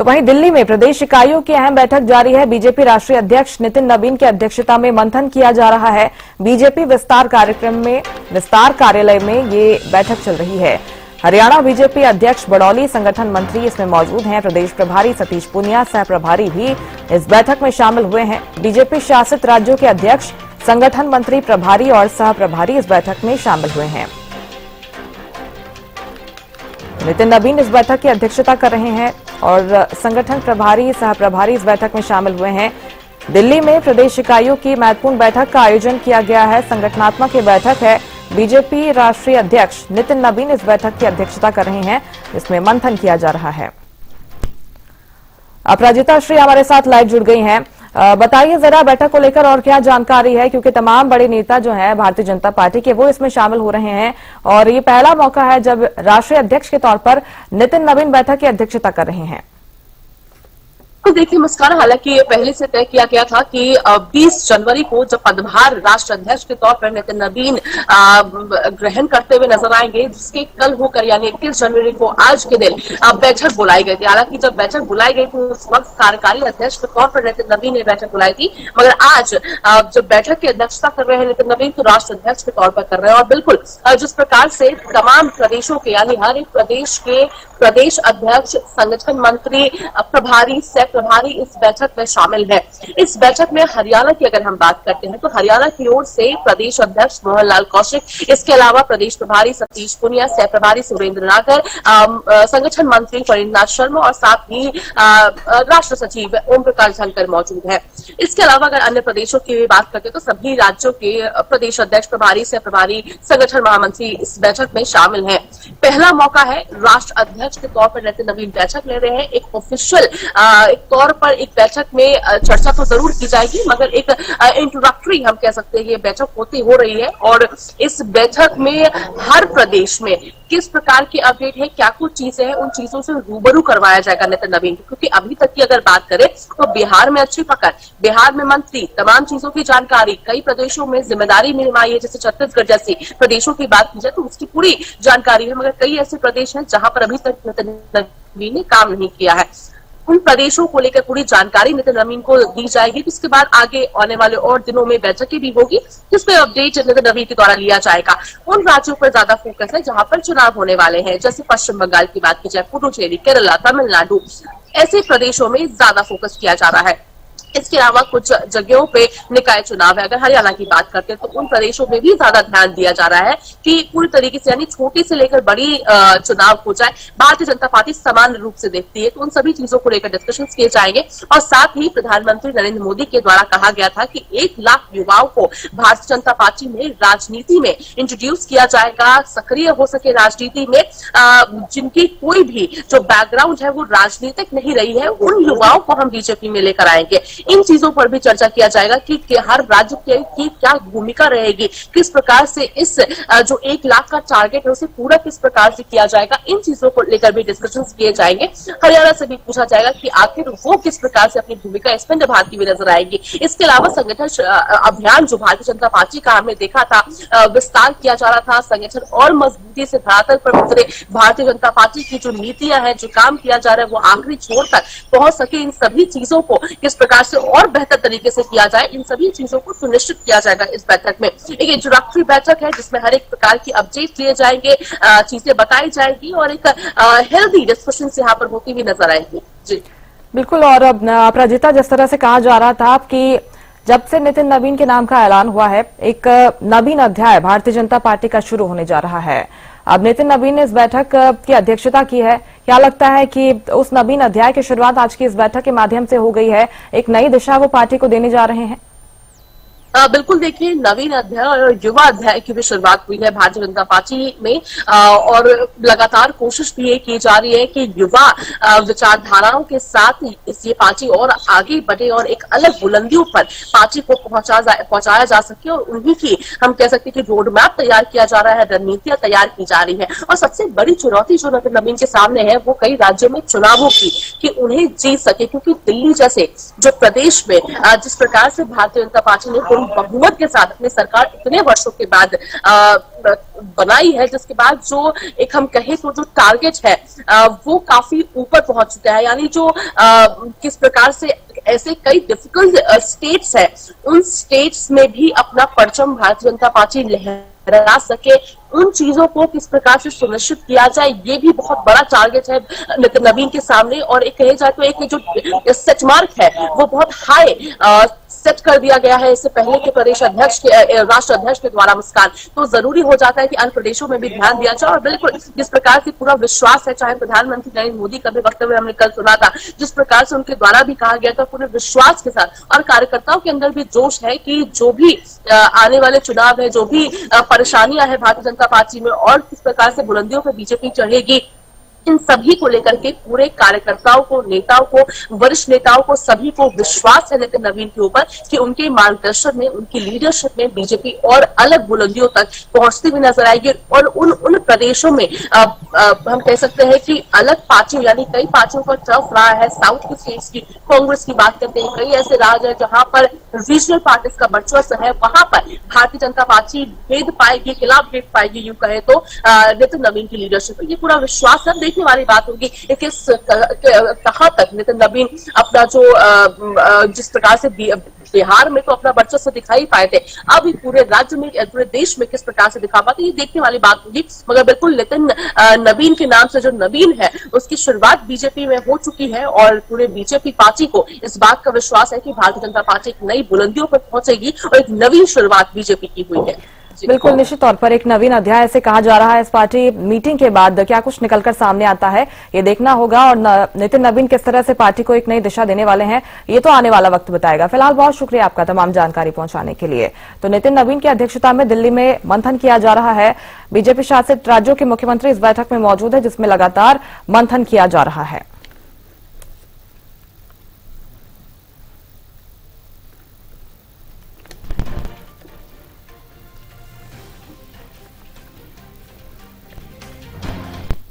तो वहीं दिल्ली में प्रदेश इकाइयों की अहम बैठक जारी है। बीजेपी राष्ट्रीय अध्यक्ष नितिन नवीन की अध्यक्षता में मंथन किया जा रहा है। बीजेपी विस्तार कार्यालय में ये बैठक चल रही है। हरियाणा बीजेपी अध्यक्ष बड़ौली, संगठन मंत्री इसमें मौजूद हैं। प्रदेश प्रभारी सतीश पूनिया, सह प्रभारी भी इस बैठक में शामिल हुए हैं। बीजेपी शासित राज्यों के अध्यक्ष, संगठन मंत्री, प्रभारी और सह प्रभारी इस बैठक में शामिल हुए हैं। नितिन नवीन इस बैठक की अध्यक्षता कर रहे हैं और संगठन प्रभारी, सह प्रभारी इस बैठक में शामिल हुए हैं। दिल्ली में प्रदेश इकाइयों की महत्वपूर्ण बैठक का आयोजन किया गया है। संगठनात्मक ये बैठक है। बीजेपी राष्ट्रीय अध्यक्ष नितिन नवीन इस बैठक की अध्यक्षता कर रहे हैं, जिसमें मंथन किया जा रहा है। अपराजिता श्री हमारे साथ लाइव जुड़ गई हैं। बताइए जरा बैठक को लेकर और क्या जानकारी है, क्योंकि तमाम बड़े नेता जो हैं भारतीय जनता पार्टी के वो इसमें शामिल हो रहे हैं और ये पहला मौका है जब राष्ट्रीय अध्यक्ष के तौर पर नितिन नवीन बैठक की अध्यक्षता कर रहे हैं। तो देखिए मुस्कान, हालांकि ये पहले से तय किया गया था कि 20 जनवरी को जब पदभार राष्ट्र अध्यक्ष के तौर पर नितिन नवीन ग्रहण करते हुए नजर आएंगे, जिसके कल होकर यानी 21 जनवरी को आज के दिन बैठक बुलाई गई थी। हालांकि जब बैठक बुलाई गई थी उस वक्त कार्यकारी अध्यक्ष के तौर पर नितिन नवीन ने बैठक बुलाई थी, मगर आज जब बैठक की अध्यक्षता कर रहे हैं नितिन नवीन, तो राष्ट्र अध्यक्ष के तौर पर कर रहे हैं। और बिल्कुल जिस प्रकार से तमाम प्रदेशों के यानी हर एक प्रदेश के प्रदेश अध्यक्ष, संगठन मंत्री, प्रभारी, सह प्रभारी इस बैठक में शामिल है। इस बैठक में हरियाणा की अगर हम बात करते हैं तो हरियाणा की ओर से प्रदेश अध्यक्ष मोहन लाल कौशिक, इसके अलावा प्रदेश प्रभारी सतीश पूनिया, सह प्रभारी सुरेंद्र नागर, संगठन मंत्री फरीदनाथ शर्मा और साथ ही राष्ट्र सचिव ओम प्रकाश धनखड़ मौजूद है। इसके अलावा अगर अन्य प्रदेशों की भी बात करते हैं तो सभी राज्यों के प्रदेश अध्यक्ष, प्रभारी, सह प्रभारी, संगठन महामंत्री इस बैठक में शामिल है। पहला मौका है राष्ट्र अध्यक्ष के तौर पर नितिन नवीन बैठक ले रहे हैं। एक ऑफिशियल तौर पर एक बैठक में चर्चा तो जरूर की जाएगी, मगर एक इंट्रोडक्टरी हम कह सकते हैं ये बैठक हो रही है। और इस बैठक में हर प्रदेश में किस प्रकार की अपडेट है, क्या कुछ चीजें हैं, उन चीजों से रूबरू करवाया जाएगा नितिन नवीन, क्योंकि अभी तक की अगर बात करें तो बिहार में अच्छी पकड़, बिहार में मंत्री, तमाम चीजों की जानकारी, कई प्रदेशों में जिम्मेदारी निभाई है, जैसे छत्तीसगढ़ जैसी प्रदेशों की बात की जाए तो उसकी पूरी जानकारी है, मगर कई ऐसे प्रदेश हैं जहां पर अभी तक नितिन नवीन ने काम नहीं किया है। उन प्रदेशों को लेकर पूरी जानकारी नितिन नवीन को दी जाएगी। इसके बाद आगे आने वाले और दिनों में बैठकें भी होगी, जिसपे अपडेट नितिन नवीन के द्वारा लिया जाएगा। उन राज्यों पर ज्यादा फोकस है जहां पर चुनाव होने वाले हैं, जैसे पश्चिम बंगाल की बात की जाए, पुडुचेरी, केरला, तमिलनाडु, ऐसे प्रदेशों में ज्यादा फोकस किया जा रहा है। इसके अलावा कुछ जगहों पे निकाय चुनाव है। अगर हरियाणा की बात करते हैं तो उन प्रदेशों में भी ज्यादा ध्यान दिया जा रहा है कि पूरी तरीके से यानी छोटी से लेकर बड़ी चुनाव हो जाए, भारतीय जनता पार्टी समान रूप से देखती है, तो उन सभी चीजों को लेकर डिस्कशन किए जाएंगे। और साथ ही प्रधानमंत्री नरेंद्र मोदी के द्वारा कहा गया था कि 1 लाख युवाओं को भारतीय जनता पार्टी में राजनीति में इंट्रोड्यूस किया जाएगा, सक्रिय हो सके राजनीति में, जिनकी कोई भी जो बैकग्राउंड है वो राजनीतिक नहीं रही है, उन युवाओं को हम बीजेपी में लेकर आएंगे। इन चीजों पर भी चर्चा किया जाएगा कि हर राज्य की क्या भूमिका रहेगी, किस प्रकार से इस जो 1 लाख का टारगेट है उसे पूरा किस प्रकार से किया जाएगा, इन चीजों को लेकर भी डिस्कशन किए जाएंगे। हरियाणा से भी पूछा जाएगा कि आखिर वो किस प्रकार से अपनी भूमिका इसमें निभाती हुई नजर आएगी। इसके अलावा संगठन अभियान जो भारतीय जनता पार्टी का हमने देखा था, विस्तार किया जा रहा था, संगठन और मजबूती से धरातल पर उतरे, भारतीय जनता पार्टी की जो नीतियां हैं, जो काम किया जा रहा है वो आखिरी छोर तक पहुंच सके, इन सभी चीजों को किस प्रकार से और बेहतर तरीके से किया जाए, इन सभी चीजों को सुनिश्चित किया जाएगा। इस बैठक में एक इंट्रोडक्टरी बैठक है जिसमें हर एक प्रकार की अपडेट लिए जाएंगे, चीजें बताई जाएगी और एक हेल्दी डिस्कशन यहाँ पर होती हुई नजर आएगी। जी बिल्कुल। और अपराजिता, जिस तरह से कहा जा रहा था कि जब से नितिन नवीन के नाम का ऐलान हुआ है, एक नवीन अध्याय भारतीय जनता पार्टी का शुरू होने जा रहा है। अब नितिन नवीन ने इस बैठक की अध्यक्षता की है। क्या लगता है कि उस नवीन अध्याय की शुरुआत आज की इस बैठक के माध्यम से हो गई है, एक नई दिशा वो पार्टी को देने जा रहे हैं? बिल्कुल, देखिए नवीन अध्याय और युवा अध्याय की भी शुरुआत हुई है भारतीय जनता पार्टी में, और लगातार कोशिश भी ये की जा रही है कि युवा विचारधाराओं के साथ ये पार्टी और आगे बढ़े और एक अलग बुलंदियों पर पार्टी को पहुंचाया जा सके, और उन्हीं की हम कह सकते हैं कि रोड मैप तैयार किया जा रहा है, रणनीतियां तैयार की जा रही है। और सबसे बड़ी चुनौती जो नवीन के सामने है वो कई राज्यों में चुनावों की, कि उन्हें जीत सके, क्योंकि दिल्ली जैसे जो प्रदेश में जिस प्रकार से भारतीय जनता पार्टी ने पूर्ण बहुमत के साथ अपनी सरकार इतने वर्षों के बाद बनाई है, जिसके बाद जो एक हम कहें तो जो टारगेट है वो काफी ऊपर पहुंच चुका है। यानी जो किस प्रकार से ऐसे कई डिफिकल्ट स्टेट्स है, उन स्टेट्स में भी अपना परचम भारतीय जनता पार्टी लहरा सके, उन चीजों को किस प्रकार से सुनिश्चित किया जाए, ये भी बहुत बड़ा टारगेट है नितिन नवीन के सामने। और एक कहे जाए तो एक जो सेट मार्क है वो बहुत हाई सेट कर दिया गया है इससे पहले के प्रदेश अध्यक्ष के राष्ट्र अध्यक्ष के द्वारा। मुस्कान तो जरूरी हो जाता है कि अन्य प्रदेशों में भी ध्यान दिया जाए। और बिल्कुल जिस प्रकार से पूरा विश्वास है, चाहे प्रधानमंत्री नरेंद्र मोदी का भी वक्तव्य हमने कल सुना था, जिस प्रकार से उनके द्वारा भी कहा गया था, पूरे विश्वास के साथ और कार्यकर्ताओं के अंदर भी जोश है कि जो भी आने वाले चुनाव है, जो भी परेशानियां है भारतीय जनता पार्टी में और किस प्रकार से बुलंदियों पर बीजेपी चढ़ेगी, इन सभी को लेकर के पूरे कार्यकर्ताओं को, नेताओं को, वरिष्ठ नेताओं को, सभी को विश्वास है नितिन नवीन के ऊपर कि उनके मार्गदर्शन में, उनकी लीडरशिप में बीजेपी और अलग बुलंदियों तक पहुंचती हुई नजर आएगी। और उन प्रदेशों में हम कह सकते हैं कि अलग पार्टियों यानी कई पार्टियों का टर्फ रहा है। साउथ की स्टेट्स की कांग्रेस की बात करते हैं, कई ऐसे राज्य है जहां पर रीजनल पार्टीज का वर्चस्व है, वहां पर भारतीय जनता पार्टी भेद पाएगी, खिलाफ भेद पाएगी, यूं कहे तो नितिन नवीन की लीडरशिप। ये पूरा विश्वास है। देखने वाली बात होगी कहां तक नितिन नवीन अपना जो जिस प्रकार से बिहार में तो अपना वर्चस्व दिखाई पाए थे, अब पूरे राज्य में, पूरे देश में किस प्रकार से दिखा पाते, ये देखने वाली बात होगी। मगर बिल्कुल नितिन नवीन के नाम से जो नवीन है उसकी शुरुआत बीजेपी में हो चुकी है और पूरे बीजेपी पार्टी को इस बात का विश्वास है कि भारतीय जनता पार्टी एक नई बुलंदियों पर पहुंचेगी और एक नवीन शुरुआत बीजेपी की हुई है। बिल्कुल, निश्चित तौर पर एक नवीन अध्याय ऐसे कहा जा रहा है। इस पार्टी मीटिंग के बाद क्या कुछ निकलकर सामने आता है ये देखना होगा और नितिन नवीन किस तरह से पार्टी को एक नई दिशा देने वाले हैं ये तो आने वाला वक्त बताएगा। फिलहाल बहुत शुक्रिया आपका तमाम जानकारी पहुंचाने के लिए। तो नितिन नवीन की अध्यक्षता में दिल्ली में मंथन किया जा रहा है। बीजेपी शासित राज्यों के मुख्यमंत्री इस बैठक में मौजूद है जिसमें लगातार मंथन किया जा रहा है।